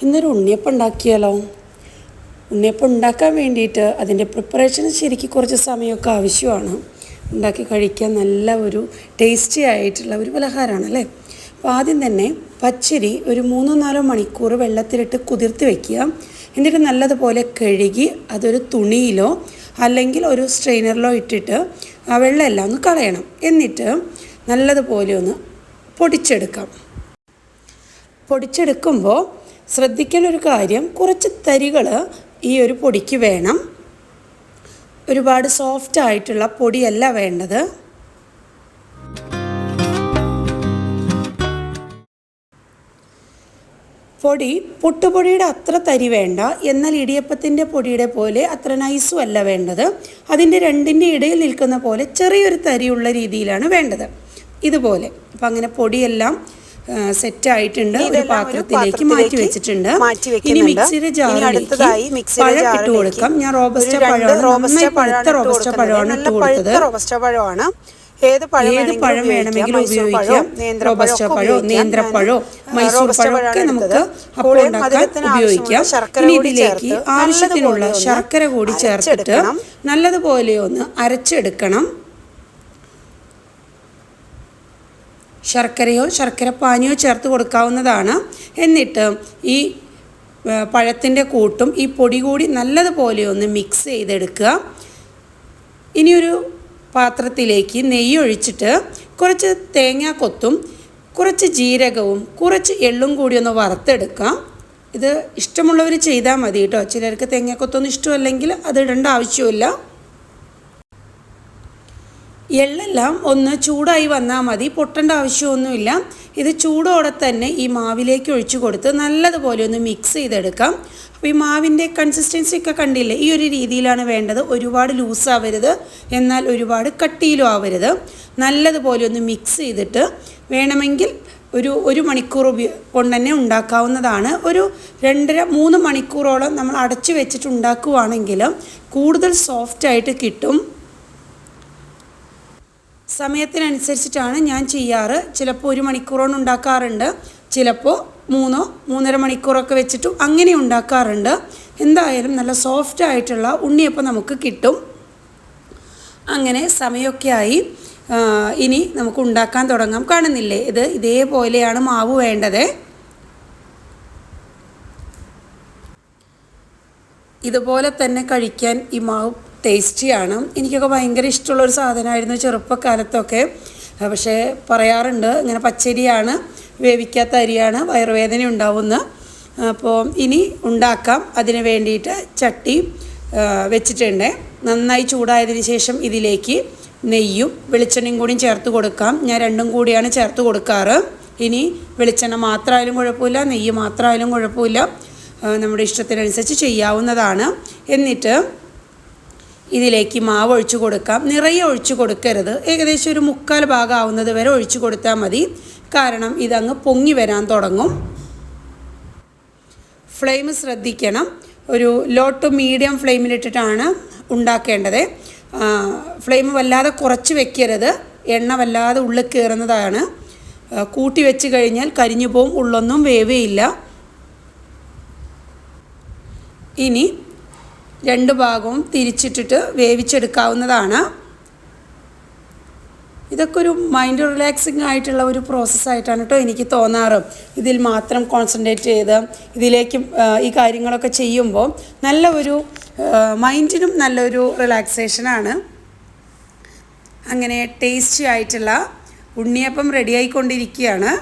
ഇന്നൊരു ഉണ്ണിയപ്പം ഉണ്ടാക്കിയാലോ? ഉണ്ണിയപ്പം ഉണ്ടാക്കാൻ വേണ്ടിയിട്ട് അതിൻ്റെ പ്രിപ്പറേഷന് ശരിക്കും കുറച്ച് സമയമൊക്കെ ആവശ്യമാണ്. ഉണ്ടാക്കി കഴിക്കാൻ നല്ല ഒരു ടേസ്റ്റി ആയിട്ടുള്ള ഒരു പലഹാരമാണ് അല്ലേ. അപ്പോൾ ആദ്യം തന്നെ പച്ചരി ഒരു 3-4 മണിക്കൂർ വെള്ളത്തിലിട്ട് കുതിർത്ത് വയ്ക്കുക. എന്നിട്ട് നല്ലതുപോലെ കഴുകി അതൊരു തുണിയിലോ അല്ലെങ്കിൽ ഒരു സ്ട്രെയിനറിലോ ഇട്ടിട്ട് ആ വെള്ളമെല്ലാം ഒന്ന് കളയണം. എന്നിട്ട് നല്ലതുപോലെ ഒന്ന് പൊടിച്ചെടുക്കാം. പൊടിച്ചെടുക്കുമ്പോൾ ശ്രദ്ധിക്കേണ്ട ഒരു കാര്യം, കുറച്ച് തരികൾ ഈ ഒരു പൊടിക്ക് വേണം. ഒരുപാട് സോഫ്റ്റ് ആയിട്ടുള്ള പൊടിയല്ല വേണ്ടത്. പൊടി പുട്ടുപൊടിയുടെ അത്ര തരി വേണ്ട, എന്നാൽ ഇടിയപ്പത്തിൻ്റെ പൊടിയുടെ പോലെ അത്ര നൈസും അല്ല വേണ്ടത്. അതിൻ്റെ രണ്ടിൻ്റെ ഇടയിൽ നിൽക്കുന്ന പോലെ ചെറിയൊരു തരിയുള്ള രീതിയിലാണ് വേണ്ടത്. ഇതുപോലെ അപ്പം അങ്ങനെ പൊടിയെല്ലാം സെറ്റായിട്ടുണ്ട്. ഒരു പാത്രത്തിലേക്ക് മാറ്റി വെച്ചിട്ടുണ്ട്. ഇനി മിക്സിയുടെ ജാറിലേക്ക് പഴം ഇട്ട് കൊടുക്കാം. ഞാൻ റോബസ്റ്റ പഴമാണ് ഇട്ട് കൊടുത്തത്. ഏത് പഴം വേണമെങ്കിലും ഉപയോഗിക്കാം. റോബസ്റ്റ പഴോ നേന്ത്രപ്പഴോ മൈസൂർ പഴം ഒക്കെ നമുക്ക് അപ്പം ഉണ്ടാക്കാൻ ഉപയോഗിക്കാം. ഇനി ഇതിലേക്ക് ആവശ്യത്തിനുള്ള ശർക്കര കൂടി ചേർത്തിട്ട് നല്ലതുപോലെ ഒന്ന് അരച്ചെടുക്കണം. ശർക്കരയോ ശർക്കരപ്പാനിയോ ചേർത്ത് കൊടുക്കാവുന്നതാണ്. എന്നിട്ട് ഈ പഴത്തിൻ്റെ കൂട്ടും ഈ പൊടി കൂടി നല്ലതുപോലെ ഒന്ന് മിക്സ് ചെയ്തെടുക്കുക. ഇനിയൊരു പാത്രത്തിലേക്ക് നെയ്യ് ഒഴിച്ചിട്ട് കുറച്ച് തേങ്ങാക്കൊത്തും കുറച്ച് ജീരകവും കുറച്ച് എള്ളും കൂടി ഒന്ന് വറുത്തെടുക്കാം. ഇത് ഇഷ്ടമുള്ളവർ ചെയ്താൽ മതി കേട്ടോ. ചിലർക്ക് തേങ്ങാക്കൊത്തൊന്നും ഇഷ്ടമല്ലെങ്കിൽ അത് ഇടേണ്ട ആവശ്യമില്ല. എള്ളെല്ലാം ഒന്ന് ചൂടായി വന്നാൽ മതി, പൊട്ടേണ്ട ആവശ്യമൊന്നുമില്ല. ഇത് ചൂടോടെ തന്നെ ഈ മാവിലേക്ക് ഒഴിച്ചു കൊടുത്ത് നല്ലതുപോലെ ഒന്ന് മിക്സ് ചെയ്തെടുക്കാം. അപ്പോൾ ഈ മാവിൻ്റെ കൺസിസ്റ്റൻസി ഒക്കെ കണ്ടില്ലേ, ഈ ഒരു രീതിയിലാണ് വേണ്ടത്. ഒരുപാട് ലൂസാവരുത്, എന്നാൽ ഒരുപാട് കട്ടിയിലും ആവരുത്. നല്ലതുപോലെ ഒന്ന് മിക്സ് ചെയ്തിട്ട് വേണമെങ്കിൽ ഒരു മണിക്കൂർ കൊണ്ട് തന്നെ ഉണ്ടാക്കാവുന്നതാണ്. ഒരു 2-3 മണിക്കൂറോളം നമ്മൾ അടച്ചു വെച്ചിട്ട് ഉണ്ടാക്കുകയാണെങ്കിൽ കൂടുതൽ സോഫ്റ്റായിട്ട് കിട്ടും. സമയത്തിനനുസരിച്ചിട്ടാണ് ഞാൻ ചെയ്യാറ്. ചിലപ്പോൾ 1 മണിക്കൂറോളം ഉണ്ടാക്കാറുണ്ട്, ചിലപ്പോൾ 3-3.5 മണിക്കൂറൊക്കെ വെച്ചിട്ടും അങ്ങനെ ഉണ്ടാക്കാറുണ്ട്. എന്തായാലും നല്ല സോഫ്റ്റ് ആയിട്ടുള്ള ഉണ്ണിയപ്പം നമുക്ക് കിട്ടും. അങ്ങനെ സമയമൊക്കെ ആയി. ഇനി നമുക്ക് ഉണ്ടാക്കാൻ തുടങ്ങാം. കാണുന്നില്ലേ, ഇതേപോലെയാണ് മാവ് വേണ്ടത്. ഇതുപോലെ തന്നെ കഴിക്കാൻ ഈ മാവ് ടേസ്റ്റിയാണ്. എനിക്കൊക്കെ ഭയങ്കര ഇഷ്ടമുള്ളൊരു സാധനമായിരുന്നു ചെറുപ്പക്കാലത്തൊക്കെ. പക്ഷേ പറയാറുണ്ട് ഇങ്ങനെ പച്ചരിയാണ്, വേവിക്കാത്ത അരിയാണ്, വയറുവേദന ഉണ്ടാവുമെന്ന്. അപ്പോൾ ഇനി ഉണ്ടാക്കാം. അതിന് വേണ്ടിയിട്ട് ചട്ടി വെച്ചിട്ടുണ്ട്. നന്നായി ചൂടായതിന് ശേഷം ഇതിലേക്ക് നെയ്യും വെളിച്ചെണ്ണയും കൂടിയും ചേർത്ത് കൊടുക്കാം. ഞാൻ രണ്ടും കൂടിയാണ് ചേർത്ത് കൊടുക്കാറ്. ഇനി വെളിച്ചെണ്ണ മാത്രമായാലും കുഴപ്പമില്ല, നെയ്യ് മാത്രമായാലും കുഴപ്പമില്ല, നമ്മുടെ ഇഷ്ടത്തിനനുസരിച്ച് ചെയ്യാവുന്നതാണ്. എന്നിട്ട് ഇതിലേക്ക് മാവ് ഒഴിച്ചു കൊടുക്കാം. നിറയെ ഒഴിച്ചു കൊടുക്കരുത്, ഏകദേശം ഒരു 3/4 ഭാഗം ആവുന്നത് വരെ ഒഴിച്ചു കൊടുത്താൽ മതി. കാരണം ഇതങ്ങ് പൊങ്ങി വരാൻ തുടങ്ങും. ഫ്ലെയിം ശ്രദ്ധിക്കണം, ഒരു ലോ ടു മീഡിയം ഫ്ലെയിമിലിട്ടിട്ടാണ് ഉണ്ടാക്കേണ്ടത്. ഫ്ലെയിം വല്ലാതെ കുറച്ച് വെക്കരുത്, എണ്ണ വല്ലാതെ ഉള്ളിൽ കയറുന്നതാണ്. കൂട്ടി വെച്ച് കഴിഞ്ഞാൽ കരിഞ്ഞു പോവും, ഉള്ളൊന്നും വേവേയില്ല. ഇനി 2 ഭാഗവും തിരിച്ചിട്ടിട്ട് വേവിച്ചെടുക്കാവുന്നതാണ്. ഇതൊക്കെ ഒരു മൈൻഡ് റിലാക്സിങ് ആയിട്ടുള്ള ഒരു പ്രോസസ്സായിട്ടാണ് കേട്ടോ എനിക്ക് തോന്നാറ്. ഇതിൽ മാത്രം കോൺസെൻട്രേറ്റ് ചെയ്ത് ഇതിലേക്ക് ഈ കാര്യങ്ങളൊക്കെ ചെയ്യുമ്പോൾ നല്ല ഒരു മൈൻഡിനും നല്ലൊരു റിലാക്സേഷനാണ്. അങ്ങനെ ടേസ്റ്റി ആയിട്ടുള്ള ഉണ്ണിയപ്പം റെഡിയായിക്കൊണ്ടിരിക്കുകയാണ്.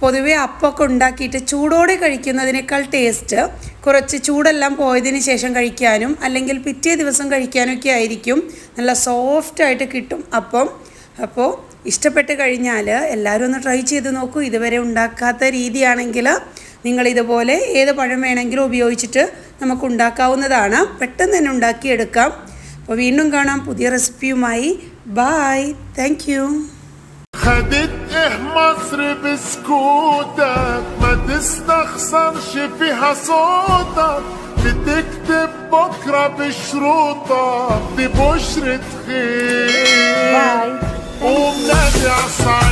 പൊതുവേ അപ്പമൊക്കെ ഉണ്ടാക്കിയിട്ട് ചൂടോടെ കഴിക്കുന്നതിനേക്കാൾ ടേസ്റ്റ് കുറച്ച് ചൂടെല്ലാം പോയതിന് ശേഷം കഴിക്കാനും അല്ലെങ്കിൽ പിറ്റേ ദിവസം കഴിക്കാനൊക്കെ ആയിരിക്കും. നല്ല സോഫ്റ്റായിട്ട് കിട്ടും അപ്പം. അപ്പോൾ ഇഷ്ടപ്പെട്ട് കഴിഞ്ഞാൽ എല്ലാവരും ഒന്ന് ട്രൈ ചെയ്ത് നോക്കൂ. ഇതുവരെ ഉണ്ടാക്കാത്ത രീതിയാണെങ്കിൽ നിങ്ങളിതുപോലെ ഏത് പഴം വേണമെങ്കിലും ഉപയോഗിച്ചിട്ട് നമുക്ക് ഉണ്ടാക്കാവുന്നതാണ്. പെട്ടെന്ന് തന്നെ ഉണ്ടാക്കിയെടുക്കാം. അപ്പോൾ വീണ്ടും കാണാം പുതിയ റെസിപ്പിയുമായി. Bye, thank you. خدت ايه مصر بسكوتك، ما تستخسرش فيها صوتك، بتكتب بكرة بشروطك، دي بشرة خير. قوم نادي عالصعيد.